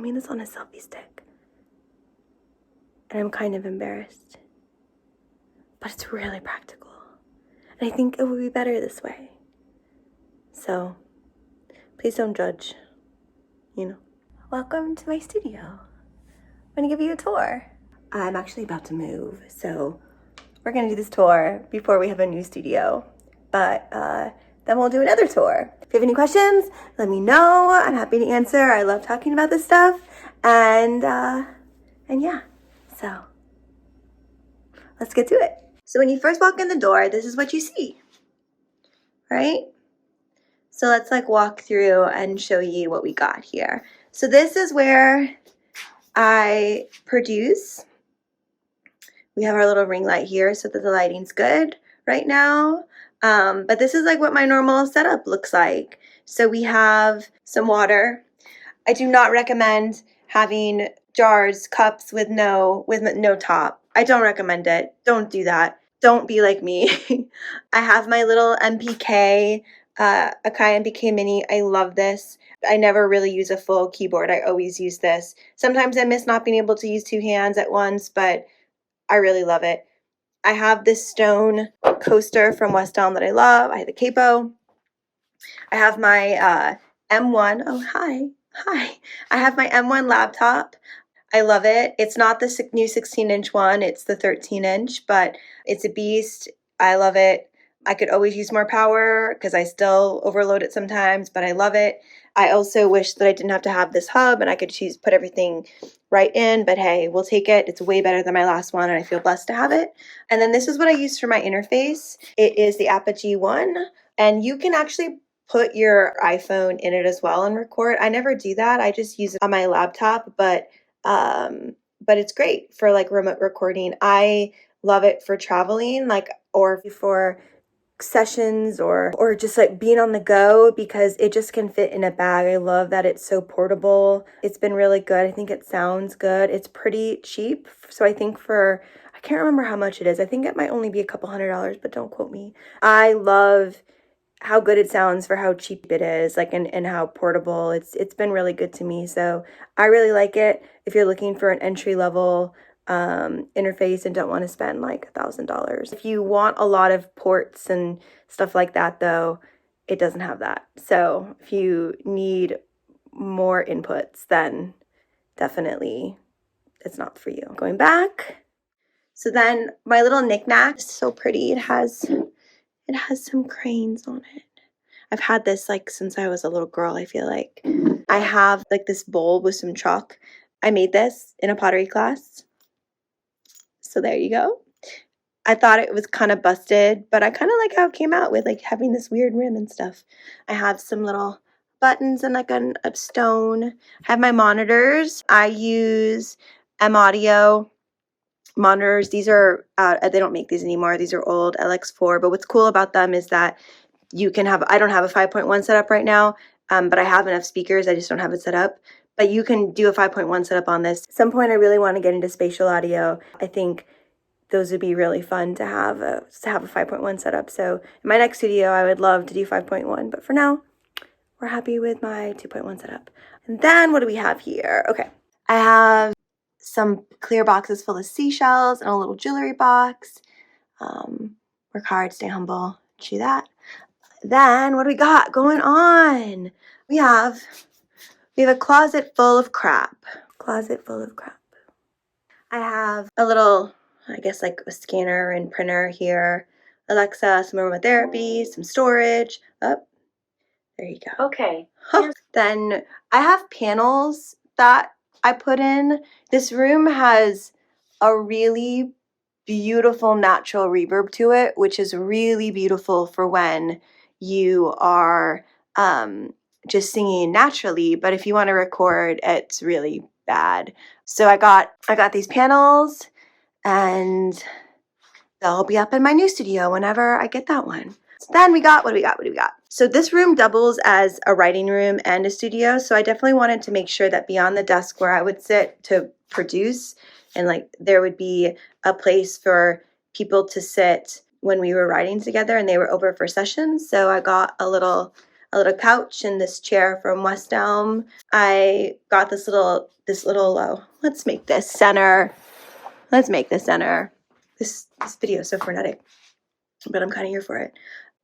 filming this on a selfie stick. And I'm kind of embarrassed. But it's really practical. And I think it would be better this way. So, please don't judge, you know. Welcome to my studio. I'm gonna give you a tour. I'm actually about to move, so we're gonna do this tour before we have a new studio. But then we'll do another tour. If you have any questions, let me know. I'm happy to answer. I love talking about this stuff. And yeah, so let's get to it. So when you first walk in the door, this is what you see, right? So let's like walk through and show you what we got here. So this is where I produce. We have our little ring light here so that the lighting's good right now. But this is like what my normal setup looks like. So we have some water. I do not recommend having jars, cups with no top. I don't recommend it. Don't do that. Don't be like me. I have my little MPK, Akai MPK Mini. I love this. I never really use a full keyboard. I always use this. Sometimes I miss not being able to use two hands at once, but I really love it. I have this stone coaster from West Elm that I love. I have the capo. I have my M1. Oh, hi. Hi. I have my M1 laptop. I love it. It's not the new 16-inch one. It's the 13-inch, but it's a beast. I love it. I could always use more power because I still overload it sometimes, but I love it. I also wish that I didn't have to have this hub and I could put everything right in, but hey, we'll take it. It's way better than my last one and I feel blessed to have it. And then this is what I use for my interface. It is the Apogee One, and you can actually put your iPhone in it as well and record. I never do that. I just use it on my laptop, but it's great for like remote recording. I love it for traveling, like, or for sessions or just like being on the go because it just can fit in a bag. I love that it's so portable. It's been really good. I think it sounds good. It's pretty cheap. So I think I can't remember how much it is. I think it might only be a couple $100, but don't quote me. I love how good it sounds for how cheap it is, like, and how portable. It's been really good to me. So I really like it. If you're looking for an entry level interface and don't want to spend like $1,000. If you want a lot of ports and stuff like that though, it doesn't have that. So if you need more inputs, then definitely it's not for you. Going back. So then my little knickknack is so pretty. It has some cranes on it. I've had this like since I was a little girl, I feel like. I have like this bowl with some chalk. I made this in a pottery class. So there you go. I thought it was kind of busted, but I kind of like how it came out with like having this weird rim and stuff. I have some little buttons and like a stone. I have my monitors. I use M-Audio monitors. These are, they don't make these anymore. These are old LX4, but what's cool about them is that you can have, I don't have a 5.1 setup right now, but I have enough speakers. I just don't have it set up. But you can do a 5.1 setup on this. At some point, I really want to get into spatial audio. I think those would be really fun to have a 5.1 setup. So in my next studio, I would love to do 5.1. But for now, we're happy with my 2.1 setup. And then what do we have here? Okay, I have some clear boxes full of seashells and a little jewelry box. Work hard, stay humble, chew that. Then what do we got going on? We have a closet full of crap. Closet full of crap. I have a little, I guess like a scanner and printer here. Alexa, some aromatherapy, some storage. Oh, there you go. Okay. Then I have panels that I put in. This room has a really beautiful natural reverb to it, which is really beautiful for when you are just singing naturally, but if you want to record, it's really bad. So I got these panels, and they'll be up in my new studio whenever I get that one. So then what do we got? So this room doubles as a writing room and a studio, so I definitely wanted to make sure that beyond the desk where I would sit to produce, and like there would be a place for people to sit when we were writing together and they were over for sessions. So I got a little a little couch and this chair from West Elm. I got this little, let's make this center. This video is so frenetic, but I'm kind of here for it.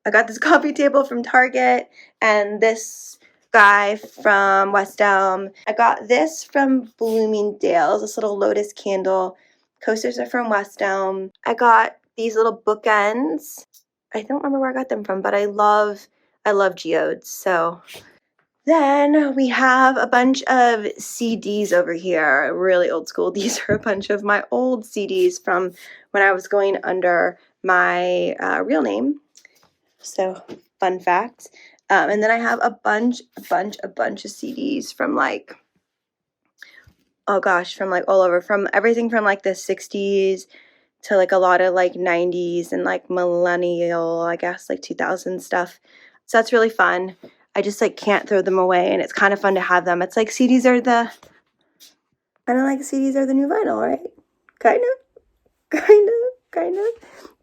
I got this coffee table from Target and this guy from West Elm. I got this from Bloomingdale's, this little lotus candle. Coasters are from West Elm. I got these little bookends. I don't remember where I got them from, but I love geodes. So then we have a bunch of CDs over here, really old school. These are a bunch of my old CDs from when I was going under my real name. So fun fact. And then I have a bunch of CDs from like, oh gosh, from like all over, from everything from like the 60s to like a lot of like 90s and like millennial, I guess, like 2000 stuff. So that's really fun. I just like can't throw them away, and it's kind of fun to have them. It's like CDs are the new vinyl, right? Kind of.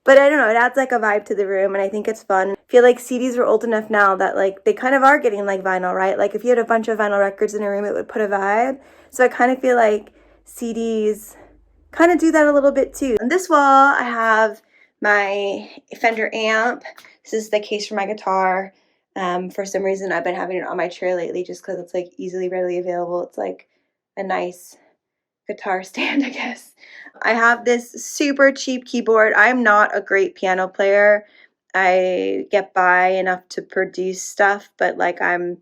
But I don't know, it adds like a vibe to the room, and I think it's fun. I feel like CDs are old enough now that like they kind of are getting like vinyl, right? Like if you had a bunch of vinyl records in a room, it would put a vibe. So I kind of feel like CDs kind of do that a little bit too. On this wall, I have my Fender amp. This is the case for my guitar. For some reason, I've been having it on my chair lately just because it's like easily, readily available. It's like a nice guitar stand, I guess. I have this super cheap keyboard. I'm not a great piano player. I get by enough to produce stuff, but like I'm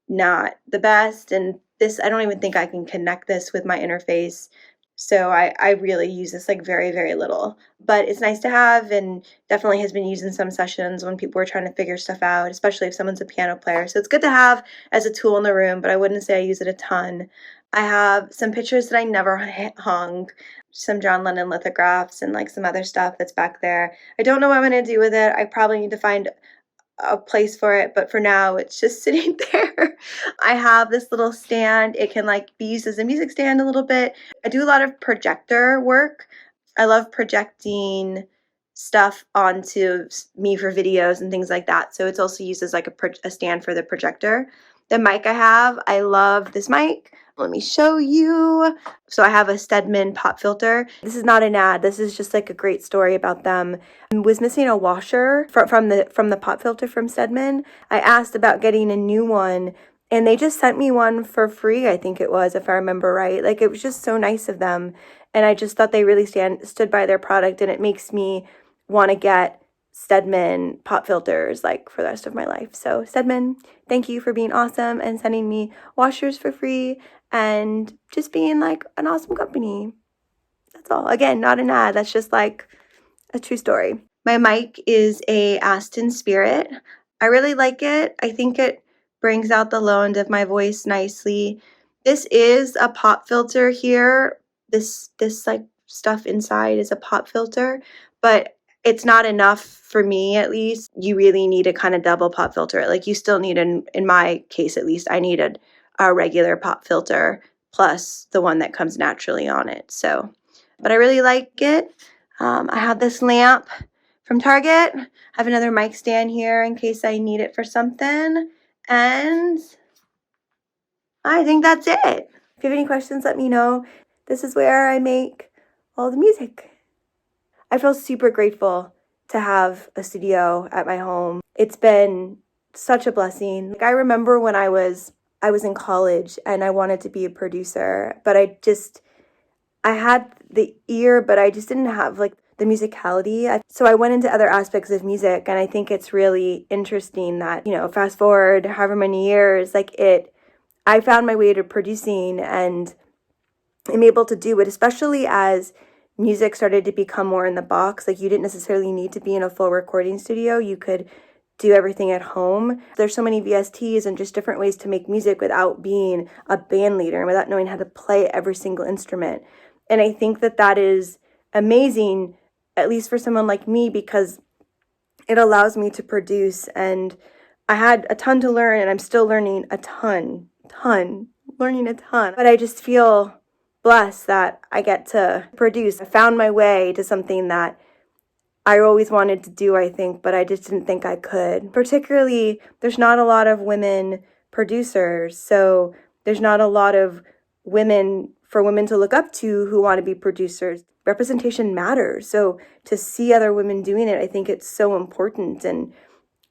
not the best. And this, I don't even think I can connect this with my interface. So I really use this like very, very little, but it's nice to have, and definitely has been used in some sessions when people are trying to figure stuff out, especially if someone's a piano player. So it's good to have as a tool in the room, but I wouldn't say I use it a ton. I have some pictures that I never hung, some John Lennon lithographs and like some other stuff that's back there. I don't know what I'm going to do with it. I probably need to find a place for it, but for now it's just sitting there. I have this little stand. It can like be used as a music stand a little bit. I do a lot of projector work. I love projecting stuff onto me for videos and things like that. So it's also used as like a stand for the projector. The mic I love this mic. Let me show you. So I have a Steadman pop filter. This is not an ad. This is just like a great story about them. I was missing a washer from the pop filter from Steadman. I asked about getting a new one, and they just sent me one for free, I think it was, if I remember right. Like, it was just so nice of them. And I just thought they really stood by their product, and it makes me want to get Steadman pop filters like for the rest of my life. So Steadman, thank you for being awesome and sending me washers for free and just being like an awesome company. That's all. Again, not an ad. That's just like a true story. My mic is a Aston Spirit. I really like it. I think it brings out the low end of my voice nicely. This is a pop filter here. This like stuff inside is a pop filter, but it's not enough for me, at least. You really need a kind of double pop filter. Like, you still need, in my case at least, I needed a regular pop filter plus the one that comes naturally on it. So, but I really like it. I have this lamp from Target. I have another mic stand here in case I need it for something. And I think that's it. If you have any questions, let me know. This is where I make all the music. I feel super grateful to have a studio at my home. It's been such a blessing. Like, I remember when I was in college and I wanted to be a producer, but I had the ear, but I just didn't have like the musicality. So I went into other aspects of music, and I think it's really interesting that, fast forward however many years, I found my way to producing, and I'm able to do it, especially as music started to become more in the box. Like, you didn't necessarily need to be in a full recording studio. You could do everything at home. There's so many VSTs and just different ways to make music without being a band leader and without knowing how to play every single instrument. And I think that is amazing, at least for someone like me, because it allows me to produce. And I had a ton to learn, and I'm still learning a ton. But I just feel blessed that I get to produce. I found my way to something that I always wanted to do, I think, but I just didn't think I could. Particularly, there's not a lot of women producers, so there's not a lot of women for women to look up to who want to be producers. Representation matters, so to see other women doing it, I think it's so important, and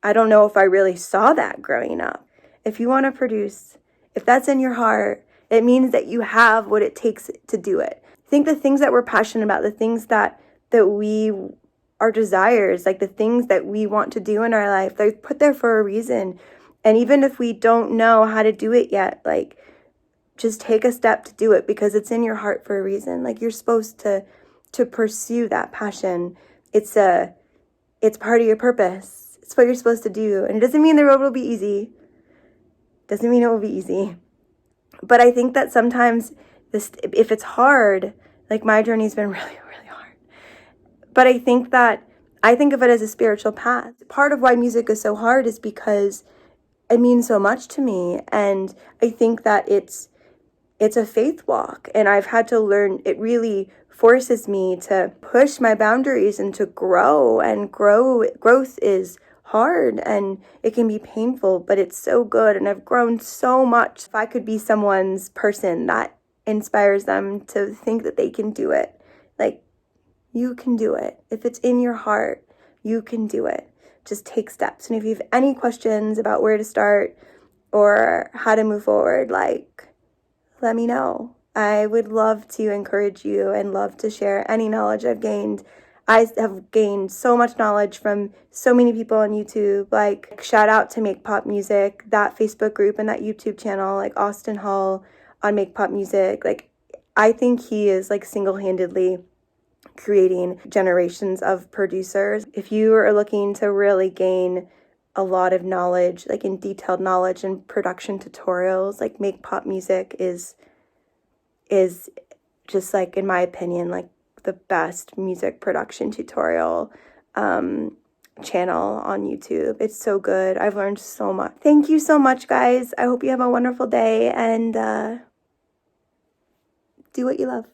I don't know if I really saw that growing up. If you want to produce, if that's in your heart, it means that you have what it takes to do it. I think the things that we're passionate about, the things that we, our desires, like the things that we want to do in our life, they're put there for a reason. And even if we don't know how to do it yet, like, just take a step to do it because it's in your heart for a reason. Like, you're supposed to pursue that passion. It's part of your purpose. It's what you're supposed to do. And it doesn't mean the road will be easy. Doesn't mean it will be easy. But I think that sometimes if it's hard, like my journey's been really, really hard. But I think of it as a spiritual path. Part of why music is so hard is because it means so much to me. And I think that it's a faith walk. And I've had to learn, it really forces me to push my boundaries and to grow. And growth is hard and it can be painful, but it's so good. And I've grown so much. If I could be someone's person that inspires them to think that they can do it, like, you can do it. If it's in your heart, you can do it. Just take steps. And if you have any questions about where to start or how to move forward, like, let me know. I would love to encourage you and love to share any knowledge I've gained. I have gained so much knowledge from so many people on YouTube. Like, shout out to Make Pop Music, that Facebook group and that YouTube channel, like Austin Hall on Make Pop Music. Like, I think he is like single-handedly creating generations of producers. If you are looking to really gain a lot of knowledge, like in detailed knowledge and production tutorials, like Make Pop Music is just, like, in my opinion, like the best music production tutorial channel on YouTube. It's so good. I've learned so much. Thank you so much, guys. I hope you have a wonderful day and do what you love.